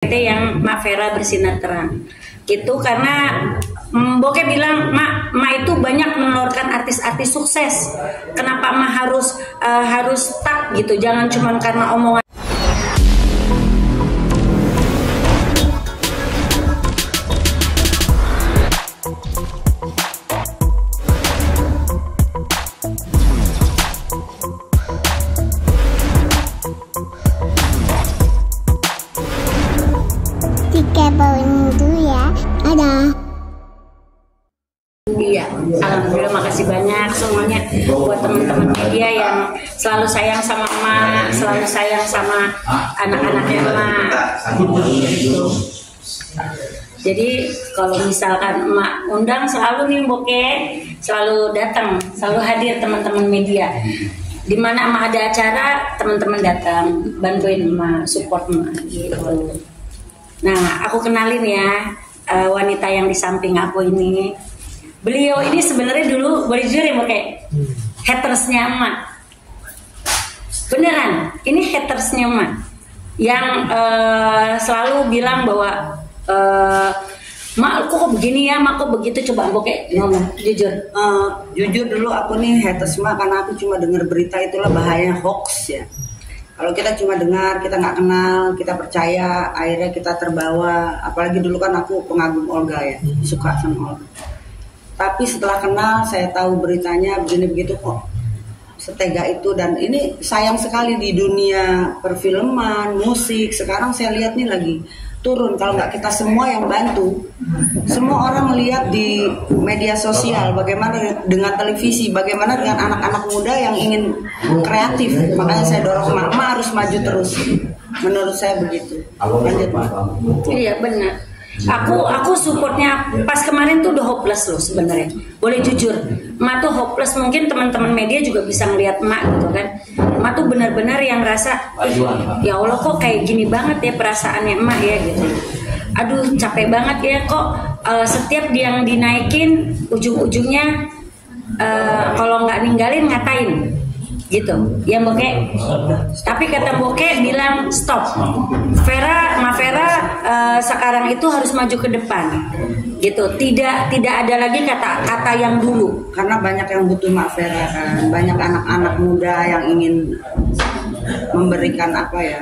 Yang Mak Vera bersinar terang gitu karena Boke bilang Ma itu banyak menelurkan artis-artis sukses. Kenapa Ma harus stuck gitu, jangan cuma karena omongan. Iya, alhamdulillah, makasih banyak semuanya buat teman-teman media yang selalu sayang sama emak, selalu sayang sama anak-anaknya emak. Jadi kalau misalkan emak undang selalu nih Boke, selalu datang, selalu hadir teman-teman media. Di mana emak ada acara, teman-teman datang, bantuin emak, support emak gitu. Nah, aku kenalin ya wanita yang di samping aku ini. Beliau ini sebenarnya dulu boleh jujur ya Boke, hatersnya emak. Beneran, ini hatersnya emak yang selalu bilang bahwa Mak kok begini ya, Mak kok begitu. Coba Boke ngomong jujur. Jujur dulu aku nih haters Mak karena aku cuma dengar berita, itulah bahaya hoax ya. Kalau kita cuma dengar, kita nggak kenal, kita percaya, akhirnya kita terbawa. Apalagi dulu kan aku pengagum Olga ya, suka sama Olga. Tapi setelah kenal, saya tahu beritanya begini begitu kok, setega itu. Dan ini sayang sekali di dunia perfilman, musik. Sekarang saya lihat nih lagi turun. Kalau nggak kita semua yang bantu, semua orang melihat di media sosial bagaimana dengan televisi, bagaimana dengan anak-anak muda yang ingin kreatif. Makanya saya dorong Mama harus maju terus. Menurut saya begitu. Lanjut Mak. Iya benar. Aku supportnya pas kemarin tuh udah hopeless loh sebenarnya. Boleh jujur, Emak tuh hopeless. Mungkin teman-teman media juga bisa ngeliat Emak gitu kan. Emak tuh benar-benar yang rasa, ya Allah kok kayak gini banget ya perasaannya Emak ya gitu. Aduh capek banget ya kok setiap yang dinaikin ujung-ujungnya kalau nggak ninggalin ngatain gitu ya Boke. Tapi kata Boke bilang stop, Ma Vera sekarang itu harus maju ke depan gitu, tidak ada lagi kata-kata yang dulu. Karena banyak yang butuh Mak Vera kan, banyak anak-anak muda yang ingin memberikan apa ya,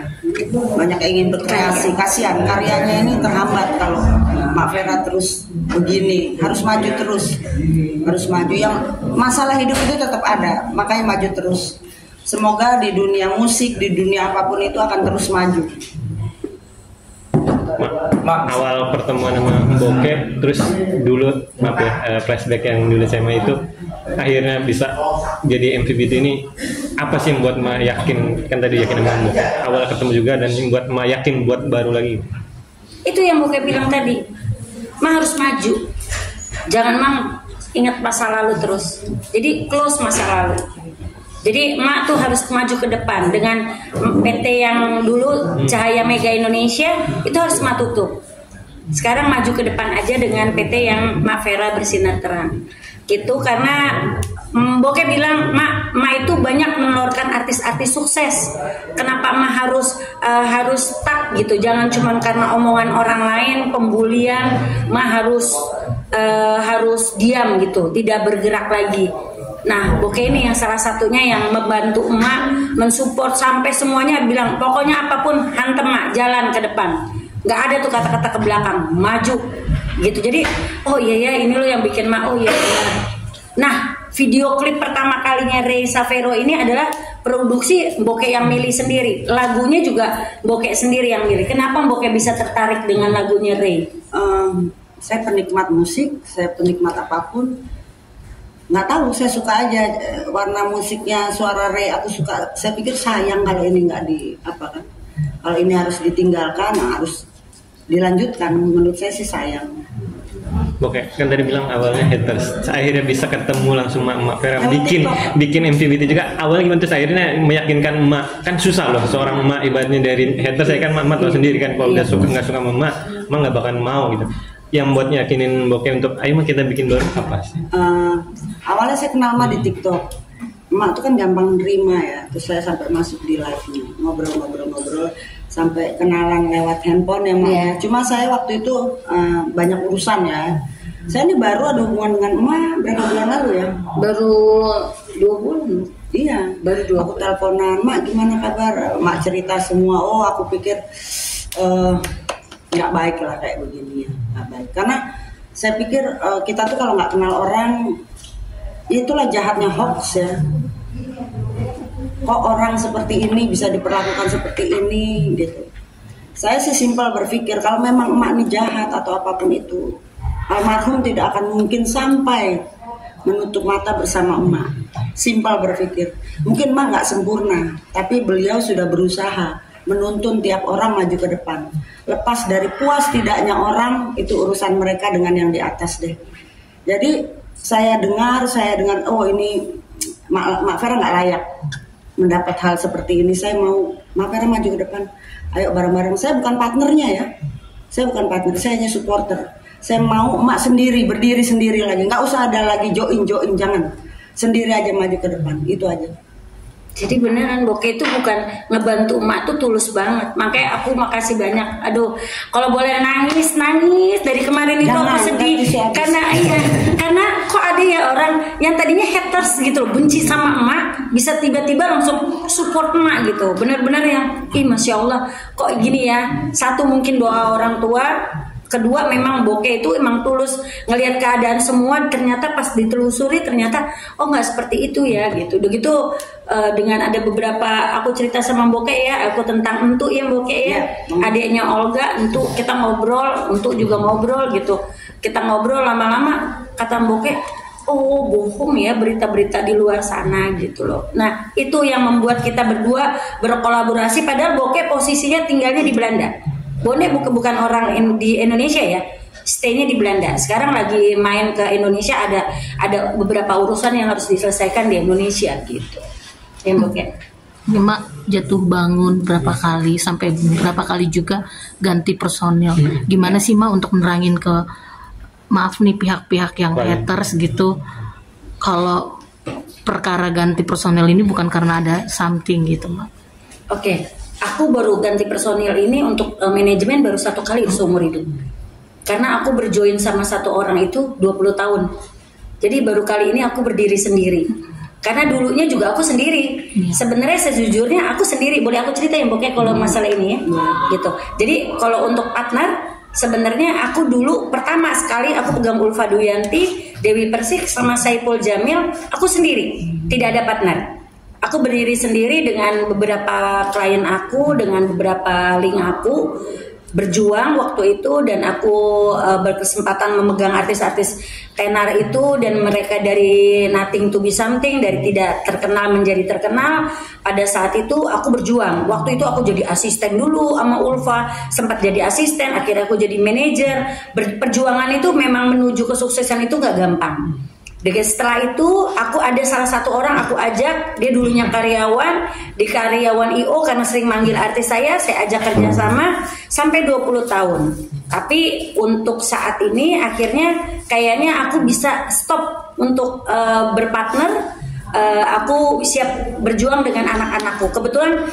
banyak yang ingin berkreasi. Kasihan karyanya ini terhambat kalau Mak Vera terus begini. Harus maju terus, harus maju. Yang masalah hidup itu tetap ada, makanya maju terus. Semoga di dunia musik, di dunia apapun itu akan terus maju. Awal pertemuan sama Boke, terus dulu maaf ya, flashback yang dulu SMA itu akhirnya bisa jadi MVP ini, apa sih yang buat Ma yakin, kan tadi yakin sama Boke awal ketemu juga, dan yang buat Ma yakin buat baru lagi? Itu yang Boke bilang tadi, Ma harus maju, jangan Ma ingat masa lalu terus. Jadi close masa lalu. Jadi Mak tuh harus maju ke depan. Dengan PT yang dulu Cahaya Mega Indonesia itu harus Mak tutup. Sekarang maju ke depan aja dengan PT yang Mak Vera bersinar terang gitu karena Boke bilang Mak itu banyak menelurkan artis-artis sukses. Kenapa Mak harus stuck gitu, jangan cuma karena omongan orang lain, pembulian. Mak harus diam gitu, tidak bergerak lagi. Nah, Boke ini yang salah satunya yang membantu emak, mensupport sampai semuanya bilang pokoknya apapun hantem Mak, jalan ke depan. Nggak ada tuh kata-kata ke belakang, maju gitu. Jadi, oh iya ya ini loh yang bikin Mak, oh iya. Nah, video klip pertama kalinya Ray Savero ini adalah produksi Boke yang milih sendiri. Lagunya juga Boke sendiri yang milih. Kenapa Boke bisa tertarik dengan lagunya Ray? Saya penikmat musik, saya penikmat apapun. Nggak tahu, saya suka aja warna musiknya, suara Ray aku suka. Saya pikir sayang kalau ini nggak kalau ini harus ditinggalkan, harus dilanjutkan. Menurut saya sih sayang. Oke, kan tadi bilang awalnya haters, akhirnya bisa ketemu langsung Mak Vera bikin MVPT juga. Awalnya gimana, terus akhirnya meyakinkan Mak, kan susah loh seorang Mak ibaratnya dari haters. Saya kan Mak tahu sendiri kan, kalau udah nggak suka sama Mak nggak bakal mau gitu. Yang buat yakinin Boke untuk ayo kita bikin baru apa sih? Awalnya saya kenal Mak di TikTok. Mak tuh kan gampang nerima ya. Terus saya sampai masuk di live-nya, ngobrol. sampai kenalan lewat handphone ya Mak. Iya. Cuma saya waktu itu banyak urusan ya. Saya ini baru ada hubungan dengan emak berapa bulan lalu ya? Baru 2 bulan. Iya, Baru 2 aku teleponan, Mak gimana kabar? Mak cerita semua. Oh, aku pikir nggak baik lah kayak begini ya, nggak baik. Karena saya pikir kita tuh kalau nggak kenal orang, itulah jahatnya hoax ya. Kok orang seperti ini bisa diperlakukan seperti ini gitu. Saya sih simpel berpikir kalau memang emak ini jahat atau apapun itu, almarhum tidak akan mungkin sampai menutup mata bersama emak. Simpel berpikir. Mungkin emak nggak sempurna, tapi beliau sudah berusaha menuntun tiap orang maju ke depan. Lepas dari puas tidaknya orang, itu urusan mereka dengan yang di atas deh. Jadi saya dengar, oh ini Mak Vera nggak layak mendapat hal seperti ini. Saya mau Mak Vera maju ke depan. Ayo bareng-bareng. Saya bukan partnernya ya. Saya bukan partner, saya hanya supporter. Saya mau emak sendiri, berdiri sendiri lagi. Nggak usah ada lagi join, jangan. Sendiri aja maju ke depan, itu aja. Jadi beneran Boke itu bukan ngebantu emak tuh tulus banget. Makanya aku makasih banyak. Aduh, kalau boleh nangis dari kemarin itu Jangan, aku sedih habis. karena kok ada ya orang yang tadinya haters gitu loh, benci sama emak, bisa tiba-tiba langsung support emak gitu. Bener-bener yang masya Allah kok gini ya. Satu mungkin doa orang tua. Kedua memang Boke itu emang tulus ngelihat keadaan semua, ternyata pas ditelusuri ternyata oh nggak seperti itu ya gitu. Begitu dengan ada beberapa aku cerita sama Boke ya, aku tentang Entu ya Boke ya, adiknya Olga Entu, kita ngobrol, Entu juga ngobrol gitu. Kita ngobrol lama-lama kata Boke, oh bohong ya berita-berita di luar sana gitu loh. Nah itu yang membuat kita berdua berkolaborasi, padahal Boke posisinya tinggalnya di Belanda. Bonde bukan orang di Indonesia ya, stay-nya di Belanda. Sekarang lagi main ke Indonesia, ada beberapa urusan yang harus diselesaikan di Indonesia gitu. Ya Boke. Ya, Mak jatuh bangun berapa kali, sampai berapa kali juga ganti personil. Gimana sih Mak untuk nerangin ke maaf nih pihak-pihak yang haters gitu, kalau perkara ganti personil ini bukan karena ada something gitu Mak? Oke. Aku baru ganti personil ini untuk manajemen baru 1 kali seumur hidup. Karena aku berjoin sama satu orang itu 20 tahun. Jadi baru kali ini aku berdiri sendiri. Karena dulunya juga aku sendiri. Sebenarnya sejujurnya aku sendiri. Boleh aku ceritain Boke kalau masalah ini ya? Gitu. Jadi kalau untuk partner, sebenarnya aku dulu pertama sekali aku pegang Ulfa Duyanti, Dewi Persik sama Saiful Jamil, aku sendiri. Tidak ada partner. Aku berdiri sendiri dengan beberapa klien aku, dengan beberapa link aku, berjuang waktu itu, dan aku berkesempatan memegang artis-artis tenar itu, dan mereka dari nothing to be something, dari tidak terkenal menjadi terkenal. Pada saat itu aku berjuang. Waktu itu aku jadi asisten dulu sama Ulfa, sempat jadi asisten, akhirnya aku jadi manajer. Perjuangan itu memang menuju kesuksesan itu gak gampang. Dan setelah itu aku ada salah satu orang aku ajak, dia dulunya karyawan di karyawan IO karena sering manggil artis saya ajak kerjasama sampai 20 tahun. Tapi untuk saat ini akhirnya kayaknya aku bisa stop untuk berpartner. Aku siap berjuang dengan anak-anakku. Kebetulan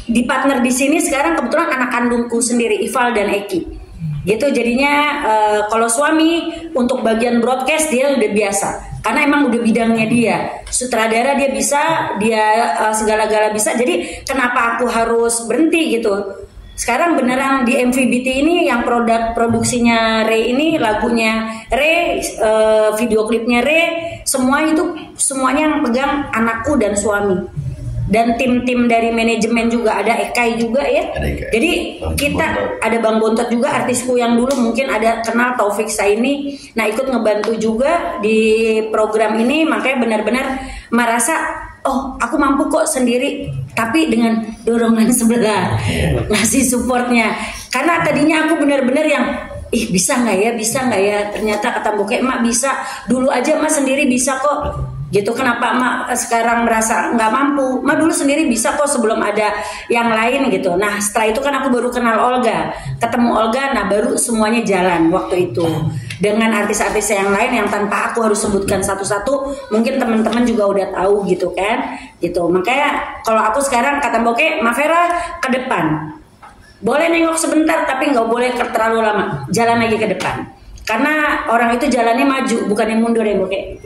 di partner di sini sekarang kebetulan anak kandungku sendiri, Ival dan Eki. Gitu jadinya kalau suami untuk bagian broadcast dia udah biasa karena emang udah bidangnya dia, sutradara dia bisa, dia segala-gala bisa. Jadi kenapa aku harus berhenti gitu? Sekarang beneran di MVBT ini yang produksinya Ray ini, lagunya Ray, video klipnya Ray, semuanya yang pegang anakku dan suami. Dan tim-tim dari manajemen juga ada Ekai juga ya. Jadi kita ada Bang Bontot juga, artisku yang dulu mungkin ada kenal Taufik Saini. Nah ikut ngebantu juga di program ini. Makanya benar-benar merasa oh aku mampu kok sendiri, tapi dengan dorongan sebelah ngasih supportnya. Karena tadinya aku benar-benar yang bisa nggak ya, ternyata kata Boke, Mak bisa, dulu aja Mak sendiri bisa kok gitu. Kenapa Mak sekarang merasa nggak mampu? Mak dulu sendiri bisa kok sebelum ada yang lain gitu. Nah setelah itu kan aku baru kenal Olga, ketemu Olga, nah baru semuanya jalan waktu itu dengan artis-artis yang lain yang tanpa aku harus sebutkan satu-satu, mungkin teman-teman juga udah tahu gitu kan gitu. Makanya kalau aku sekarang kata Boke, Mak Vera ke depan, Boleh nengok sebentar, tapi nggak boleh terlalu lama. Jalan lagi ke depan. Karena orang itu jalannya maju, bukan yang mundur ya, Boke.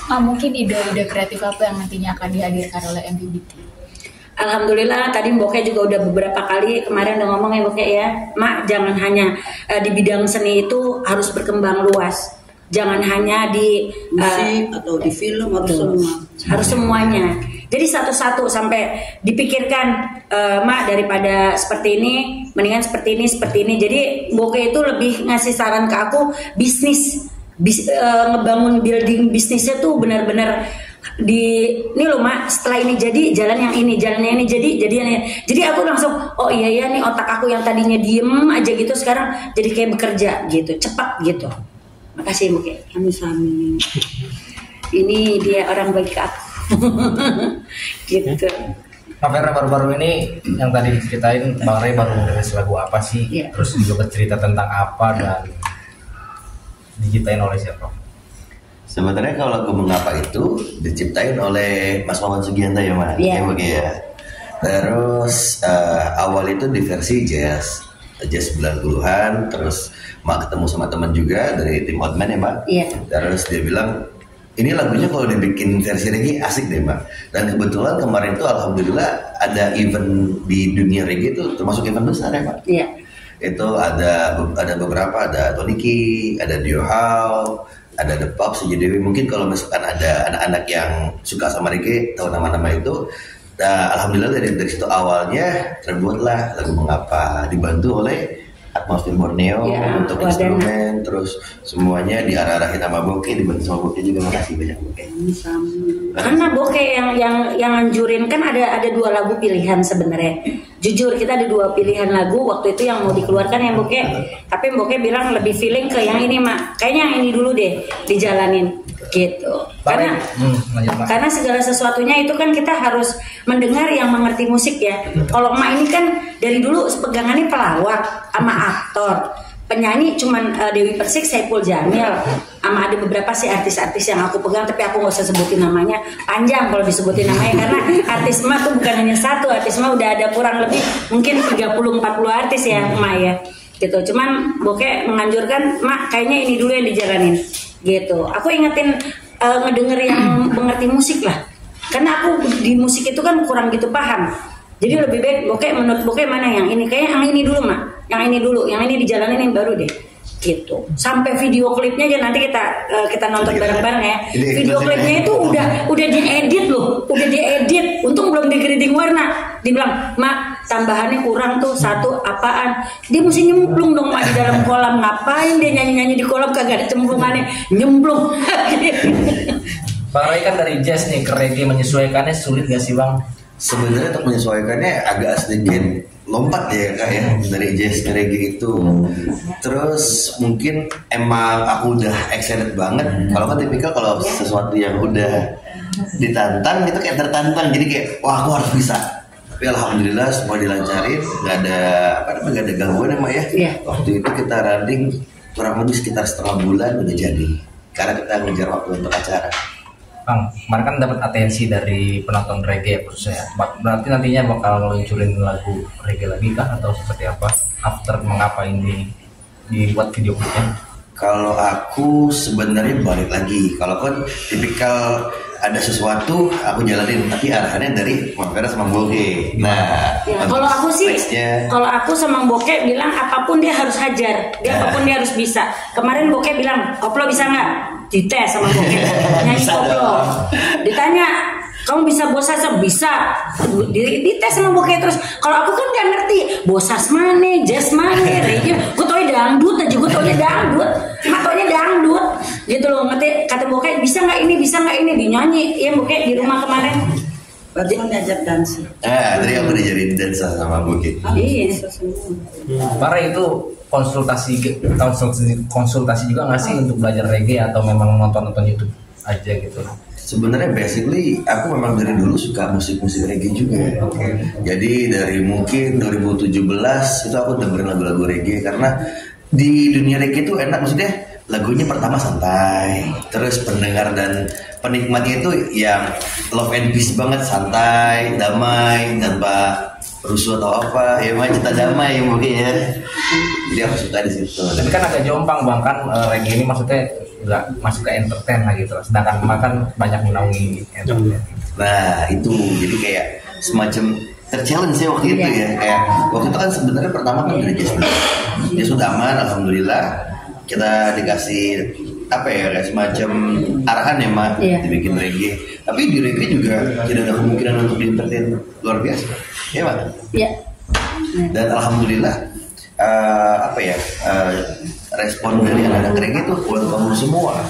Mungkin ide-ide kreatif apa yang nantinya akan dihadirkan oleh MVBT? Alhamdulillah tadi Boke juga udah beberapa kali kemarin udah ngomong ya Boke ya, Mak jangan hanya di bidang seni itu harus berkembang luas. Jangan hanya di musik atau di film, harus semuanya. Jadi satu-satu sampai dipikirkan, Mak daripada seperti ini, mendingan seperti ini. Jadi Boke itu lebih ngasih saran ke aku ngebangun building bisnisnya tuh benar-benar ini loh Mak, setelah ini jadi jalan yang ini, jalannya ini jadi aku langsung oh iya ya nih otak aku yang tadinya diem aja gitu sekarang jadi kayak bekerja gitu, cepat gitu. Makasih Boke. Amin. Ini dia orang baik ke aku. Gitu. Pak Vera, baru-baru ini yang tadi diceritain Bang Ray baru merilis lagu apa sih? Yeah. Terus juga cerita tentang apa dan diciptain oleh siapa? Sebenarnya kalau lagu Mengapa itu diciptain oleh Mas Wawan Sugianto ya Mas. Yeah. Ya. Terus awal itu di versi jazz 90-an, terus Mak ketemu sama teman juga dari tim Outman ya Mak. Iya. Terus dia bilang ini lagunya kalau dibikin versi reggae asik deh Mak. Dan kebetulan kemarin tuh alhamdulillah ada event di dunia reggae itu termasuk event besar ya Mak. Iya. Itu ada beberapa, ada Toniki, ada Dio How, ada The Pops, jadi mungkin kalau misalkan ada anak-anak yang suka sama reggae tahu nama-nama itu. Nah, alhamdulillah dari situ awalnya terbuatlah lagu Mengapa, dibantu oleh Atmosfer Borneo ya, untuk instrumen, terus semuanya diarah-arahin sama Boke, dibantu sama Boke juga. Makasih banyak Boke. Karena Boke yang anjurin kan ada 2 lagu pilihan sebenarnya. Jujur kita ada 2 pilihan lagu waktu itu yang mau dikeluarkan yang Boke, tapi Boke bilang lebih feeling ke yang ini Mak. Kayaknya yang ini dulu deh dijalanin gitu. Karena segala sesuatunya itu kan kita harus mendengar yang mengerti musik ya. Kalau Mak ini kan dari dulu pegangannya pelawak sama aktor. Penyanyi cuman Dewi Persik, Saipul Jamil, sama ada beberapa sih artis-artis yang aku pegang, tapi aku nggak usah sebutin namanya, panjang kalau disebutin namanya karena artis mah tuh bukan hanya satu, artis mah udah ada kurang lebih mungkin 30-40 artis ya Mak ya, gitu. Cuman Boke menganjurkan Mak kayaknya ini dulu yang dijalanin, gitu. Aku ingetin ngedenger yang mengerti musik lah, karena aku di musik itu kan kurang gitu paham. Jadi lebih baik Boke, menurut Boke mana yang ini? Kayaknya yang ini dulu Mak, yang ini dulu, yang ini dijalanin yang baru deh, gitu. Sampai video klipnya aja nanti kita nonton bareng-bareng ya. Video klipnya itu udah diedit loh, udah diedit. Untung belum dikeriting warna. Dibilang Mak tambahannya kurang tuh satu apaan? Dia mesti nyemplung dong Mak di dalam kolam. Ngapain dia nyanyi-nyanyi di kolam kagak ada cemplungannya, nyemplung. Bang Ray kan dari jazz nih ke reggae, menyesuaikannya sulit gak sih Bang? Sebenarnya untuk menyesuaikannya agak sedikit lompat ya Kak ya, dari jazz ke reggae itu. Terus mungkin emang aku udah excited banget. Kalau kan tipikal kalau sesuatu yang udah ditantang itu kayak tertantang, jadi kayak wah aku harus bisa. Tapi alhamdulillah semua dilancarin, nggak ada gangguan emang ya. Yeah. Waktu itu kita running kurang lebih sekitar setengah bulan udah jadi, karena kita ngejar waktu untuk acara. Bang, kemarin kan dapat atensi dari penonton reggae khususnya. Berarti nantinya bakal ngeluncurin lagu reggae lagi kah atau seperti apa? After Mengapa ini dibuat video klipnya? Kalau aku sebenarnya balik lagi. Kalau kan tipikal ada sesuatu aku jalanin, tapi arahannya dari Bang Vera sama Boke. Nah, ya, kalau aku sih, kalau aku sama Boke bilang apapun dia harus hajar, apapun dia harus bisa. Kemarin Boke bilang, koplo bisa nggak? Dites sama Boke, nyanyi koplo. Ditanya, kamu bisa bosasa? Bisa. Dites sama Boke terus. Kalau aku kan nggak ngerti bosas mana, jazz mana, reggae. Gue taunya dangdut aja, gue taunya dangdut. Gitu loh, ngerti kata Boke bisa nggak ini dinyanyi ya Boke di rumah kemarin. Baru ngajak dansa. Tadi aku diajarin dansa sama Boke. Iya. Para itu konsultasi juga nggak sih untuk belajar reggae atau memang nonton YouTube aja gitu? Sebenarnya basically aku memang dari dulu suka musik-musik reggae juga. Jadi dari mungkin 2017 itu aku dengerin lagu-lagu reggae karena di dunia reggae itu enak, maksudnya lagunya pertama santai, terus pendengar dan penikmatnya itu yang love and peace banget, santai, damai, tanpa rusuh atau apa, ya mah kita damai mungkin ya. Jadi aku suka di situ. Tapi kan agak jompang bang kan, reggae ini maksudnya nggak masuk ke entertain lah gitu. Sedangkan emak kan banyak menaungi entertain. Nah itu jadi kayak semacam terchallenge sih waktu itu ya. Kayak waktu itu kan sebenarnya pertama kan dari dia sudah aman, alhamdulillah. Kita dikasih apa ya, kayak semacam arahan ya mak, dibikin reggae. Tapi di reggae juga tidak ada kemungkinan untuk di entertain luar biasa, ya mak. Iya. Dan alhamdulillah respon dari anak-anak reggae itu welcome semua.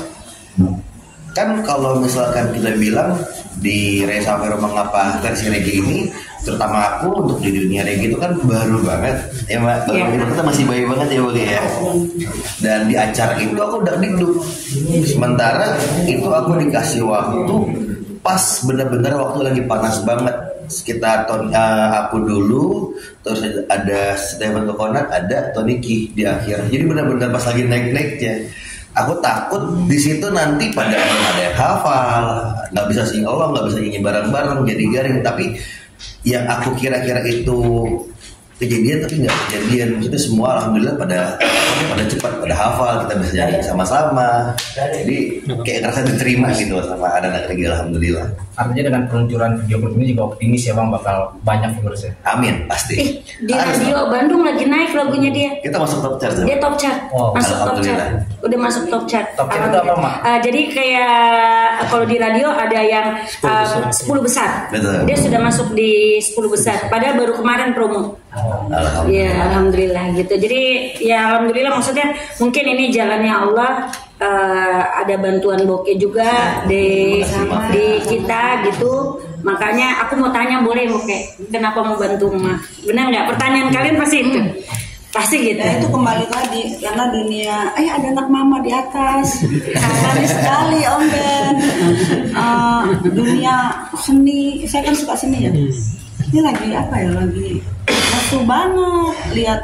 Kan kalau misalkan kita bilang di Ray Savero mengapa versi reggae ini, terutama aku untuk di dunia reggae itu kan baru banget ya mbak, kita masih bayi banget ya mbak ya. Dan di acara itu aku udah dikduk, sementara itu aku dikasih waktu pas benar-benar waktu lagi panas banget, sekitar aku dulu, terus ada Stephen Coconut, ada Tony Ki di akhir. Jadi benar-benar pas lagi naik-naiknya, aku takut di situ nanti pada ada yang hafal, nggak bisa sing Allah, nggak bisa nyanyi bareng-bareng, jadi garing. Tapi yang aku kira-kira itu kejadian tapi nggak kejadian. Maksudnya semua alhamdulillah pada cepat, pada hafal, kita bisa nyanyi sama-sama. Jadi kayak ngerasa diterima gitu sama anak-anak reggae, alhamdulillah. Artinya dengan peluncuran video klip ini juga optimis ya bang, bakal banyak viewersnya. Amin, pasti. Di radio Bandung lagi naik lagunya dia. Kita masuk top chart. Dia top chart, masuk top chart. Udah masuk top chart. Top chart itu apa mak? Jadi kayak kalau di radio ada yang 10 besar. Betul. Dia sudah masuk di 10 besar. Padahal baru kemarin promo. Alhamdulillah. Ya alhamdulillah gitu. Jadi ya alhamdulillah, maksudnya mungkin ini jalannya Allah. Ada bantuan bokeh juga di kita gitu. Makanya aku mau tanya, boleh bokeh, kenapa mau bantu mah? Benar nggak? Pertanyaan kalian pasti itu. Pasti gitu. Ya itu kembali tadi, karena dunia, ada anak mama di atas, keren sekali Om Ben. Dunia seni, saya kan suka seni ya. Ini lagi apa ya, lagi nafsu banget lihat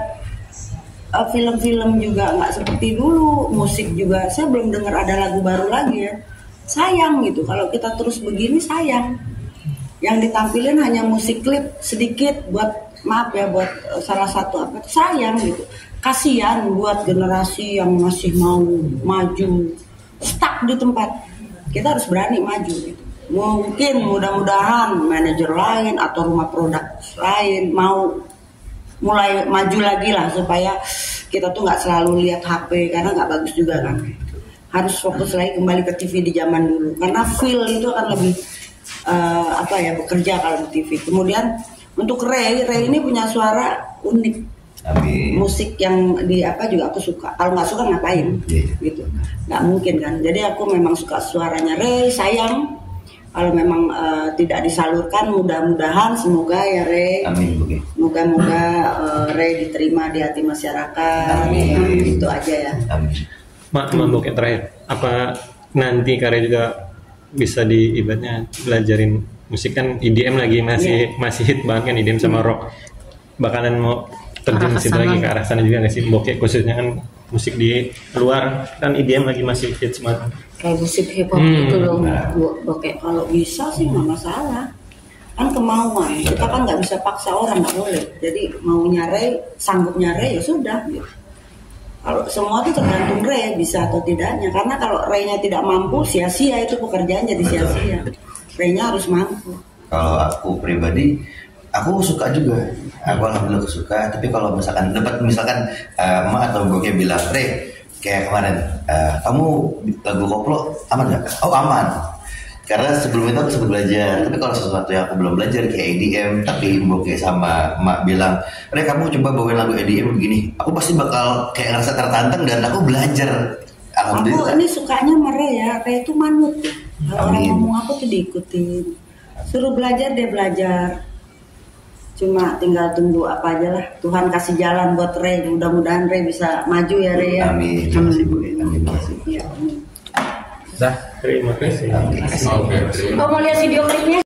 film-film juga nggak seperti dulu, musik juga saya belum dengar ada lagu baru lagi ya. Sayang gitu kalau kita terus begini, sayang. Yang ditampilin hanya musik klip sedikit buat buat salah satu apa, sayang gitu. Kasihan buat generasi yang masih mau maju, stuck di tempat. Kita harus berani maju gitu. Mungkin mudah-mudahan manajer lain atau rumah produk lain mau mulai maju lagi lah, supaya kita tuh nggak selalu lihat HP, karena nggak bagus juga kan. Harus fokus lagi kembali ke TV di zaman dulu, karena feel itu akan lebih bekerja kalau di TV. Kemudian untuk Ray ini punya suara unik. Amin. Musik yang di juga aku suka. Kalau nggak suka ngapain? Gitu. Nggak mungkin kan. Jadi aku memang suka suaranya Ray. Sayang kalau memang tidak disalurkan, mudah-mudahan semoga ya Ray. Amin. Moga-moga Ray diterima di hati masyarakat. Amin. Itu aja ya. Amin. Mak, yang terakhir, apa nanti Kare juga bisa diibaratnya belajarin musik, kan EDM lagi masih hit banget kan, EDM sama rock. Bakalan mau terjun situ lagi ke arah sana juga nggak sih? Bokeh khususnya kan musik di luar kan EDM lagi masih hit banget. Kayak musik hip hop gitu loh. Bokeh kalau bisa sih nggak masalah. Kan kemauan. Kita kan nggak bisa paksa orang, nggak boleh. Jadi maunya Ray, sanggupnya Ray ya sudah. Gitu. Kalau semua itu tergantung Ray bisa atau tidaknya. Karena kalau Ray-nya tidak mampu, sia-sia itu pekerjaan, jadi sia-sia. Ray-nya harus mampu. Kalau aku pribadi, aku suka juga. Aku alhamdulillah suka. Tapi kalau misalkan emak atau bokeh bilang, Ray, kayak kemarin, kamu lagu koplo aman nggak? Oh aman. Karena sebelum itu aku sempat belajar. Tapi kalau sesuatu yang aku belum belajar kayak EDM, tapi bokeh sama emak bilang, Ray kamu coba bawain lagu EDM begini, aku pasti bakal kayak ngerasa tertantang dan aku belajar. Alhamdulillah. Aku ini sukanya sama Ray ya. Ray itu manut. Kalau orang ngomong aku tuh diikutin. Suruh belajar dia belajar. Cuma tinggal tunggu apa aja lah. Tuhan kasih jalan buat Ray. Mudah-mudahan Ray bisa maju ya Ray ya. Amin. Amin. Ya, amin. Dah. Terima kasih. Oh, mau lihat video klipnya?